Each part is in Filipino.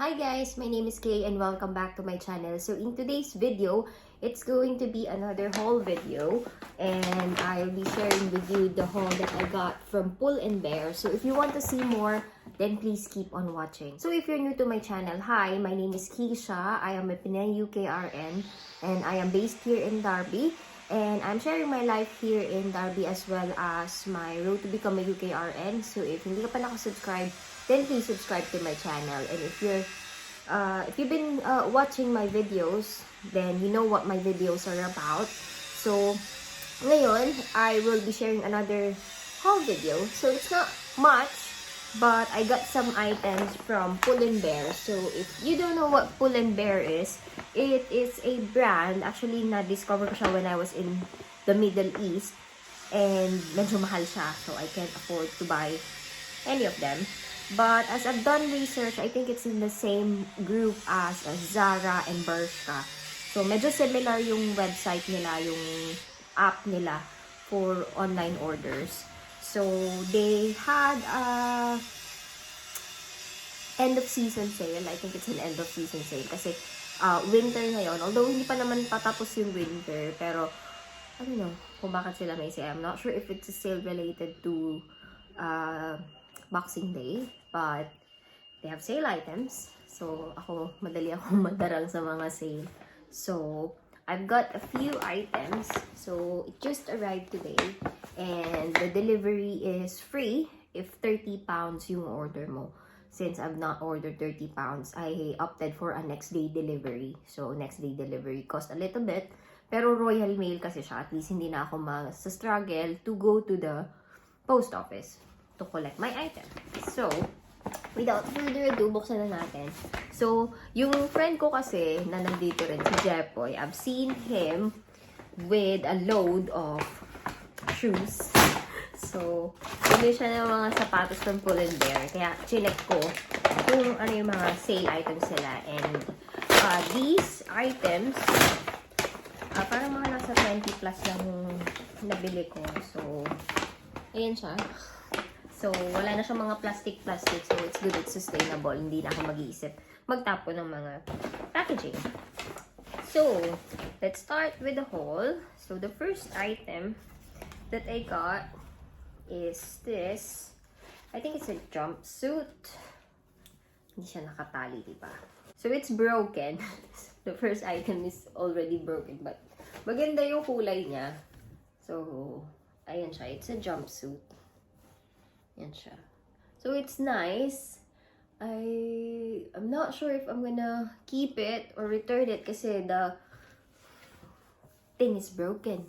Hi guys, my name is Kay and welcome back to my channel. So in today's video, it's going to be another haul video and I'll be sharing with you the haul that I got from Pull&Bear. So if you want to see more, then please keep on watching. So if you're new to my channel, hi, my name is Keisha. I am a Pinay ukrn and I am based here in Darby. And I'm sharing my life here in Darby as well as my road to become a ukrn. So if hindi ka pa nakasubscribe, then please subscribe to my channel. And if you've been watching my videos, then you know what my videos are about. So ngayon, I will be sharing another haul video. So it's not much, but I got some items from Pull&Bear. So if you don't know what Pull&Bear is, it is a brand. Actually, na-discover ko siya when I was in the Middle East. And medyo mahal siya. So I can't afford to buy any of them. But as I've done research, I think it's in the same group as Zara and Bershka. So medyo similar yung website nila, yung app nila for online orders. So they had a end of season sale. I think it's an end of season sale kasi winter ngayon. Although hindi pa naman patapos yung winter, pero I don't know kung bakit sila may sale. I'm not sure if it's a sale related to Boxing Day, but they have sale items. So, madali akong madarang sa mga sale. So, I've got a few items. So, it just arrived today. And the delivery is free if 30 pounds yung order mo. Since I've not ordered 30 pounds, I opted for a next day delivery. So, next day delivery cost a little bit. Pero Royal Mail kasi siya. At least hindi na ako struggle to go to the post office to collect my item. So, without further ado, buksan na natin. So, yung friend ko kasi na nandito rin, si Jepoy, I've seen him with a load of shoes. So, bili siya ng mga sapatos from Pull&Bear. Kaya, chinek ko kung ano yung mga sale items nila. And, these items, parang mga nasa 20 plus lang yung nabili ko. So, ayan siya. So, wala na siyang mga plastic. So, it's good, it's sustainable. Hindi na ako mag-iisip magtapon ng mga packaging. So, let's start with the haul. So, the first item that I got is this. I think it's a jumpsuit. Hindi siya nakatali, diba? So, it's broken. The first item is already broken, but maganda yung kulay niya. So, ayan siya. It's a jumpsuit. Yan siya. So, it's nice. I'm not sure if I'm gonna keep it or return it kasi the thing is broken.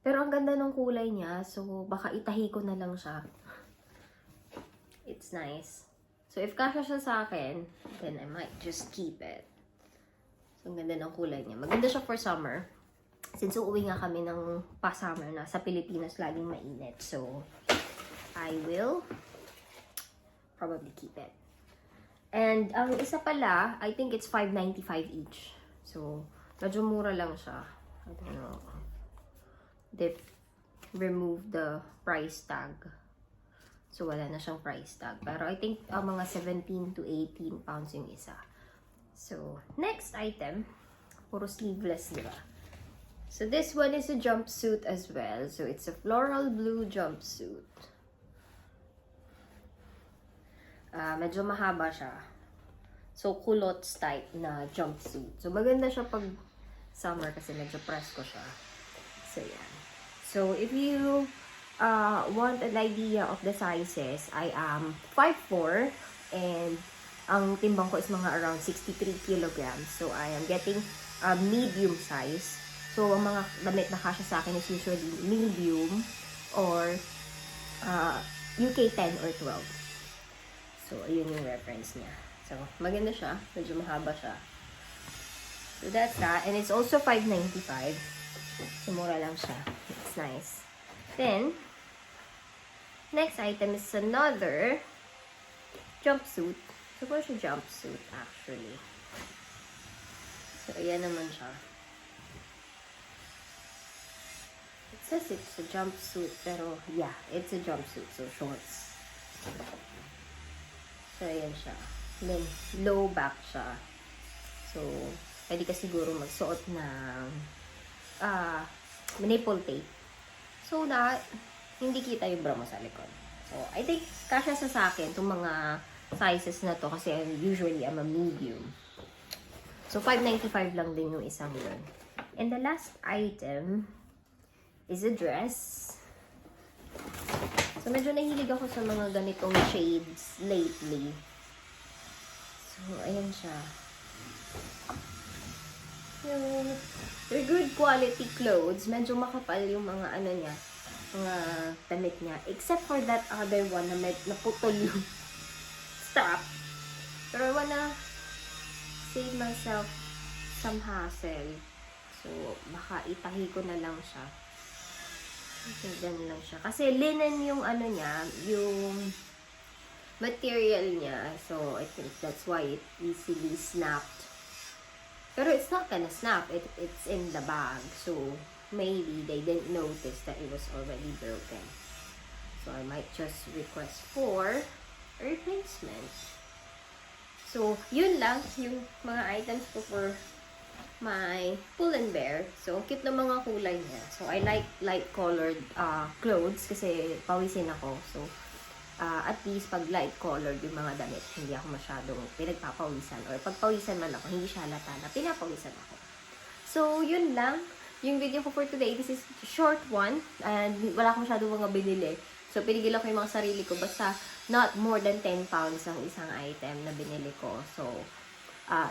Pero ang ganda ng kulay niya. So, baka itahi ko na lang siya. It's nice. So, if kasha siya sa akin, then I might just keep it. So, ang ganda ng kulay niya. Maganda siya for summer. Since uuwi nga kami ng pa-summer na sa Pilipinas laging mainit. So, I will probably keep it. And ang isa pala, I think it's $5.95 each. So, medyo mura lang siya. I don't know. They removed the price tag. So, wala na siyang price tag. Pero I think mga 17 to 18 pounds yung isa. So, next item, puro sleeveless, diba? So, this one is a jumpsuit as well. So, it's a floral blue jumpsuit. Medyo mahaba siya. So, culottes type na jumpsuit. So, maganda siya pag summer kasi medyo presko siya. So, yan. So, if you want an idea of the sizes, I am 5'4", and ang timbang ko is mga around 63 kilograms. So, I am getting a medium size. So, ang mga damit na kasya sa akin is usually medium or UK 10 or 12. So, ayun yung reference niya. So, maganda siya. Medyo mahaba siya. So, that's that. And it's also $5.95. So, mura lang siya. It's nice. Then, next item is another jumpsuit. So, kung siya jumpsuit, actually. So, ayan naman siya. It says it's a jumpsuit, pero yeah, it's a jumpsuit. So, shorts. So, ayan siya. then low back siya. So, pwede ka siguro magsuot ng nipple tape. So that, hindi kita yung bra mo sa likod. So, I think, kasya sa akin itong mga sizes na to kasi usually I'm a medium. So, $5.95 lang din yung isang yun. And the last item is a dress. So, medyo nahilig ako sa mga ganitong shades lately. So, ayan siya. Yung, they're good quality clothes. Medyo makapal yung mga ano niya, mga damit niya. Except for that other one na naputol yung strap. Pero I wanna save myself some hassle. So, baka itahi ko na lang siya. Okay, ganun lang siya. Kasi linen yung ano niya, yung material niya. So, I think that's why it easily snapped. Pero it's not gonna snap. It's in the bag. So, maybe they didn't notice that it was already broken. So, I might just request for a replacement. So, yun lang yung mga items ko for my Pull&Bear. So, cute na mga kulay niya. So, I like light colored clothes kasi pawisin ako. So, at least pag light colored yung mga damit, hindi ako masyadong pinagpapawisan. Or pag pawisan man ako, hindi siya halata na pinapawisan ako. So, yun lang yung video ko for today. This is a short one. And wala akong masyadong mga binili. So, pinigil ako yung mga sarili ko. Basta, not more than 10 pounds ang isang item na binili ko. So,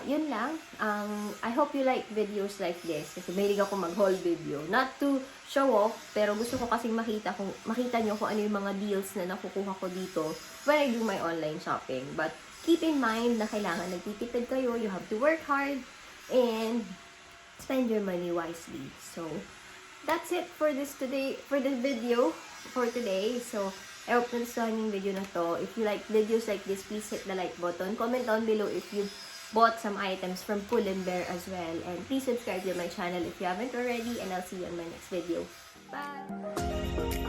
yun lang. I hope you like videos like this. Kasi mahilig ako mag-haul video. Not to show off, pero gusto ko kasing makita nyo kung ano yung mga deals na nakukuha ko dito when I do my online shopping. But, keep in mind na kailangan nagtitipid kayo. You have to work hard and spend your money wisely. So, that's it for this video for today. So, I hope nagustuhan yung video na to. If you like videos like this, please hit the like button. Comment down below if you bought some items from Pull&Bear as well. And please subscribe to my channel if you haven't already. And I'll see you on my next video. Bye!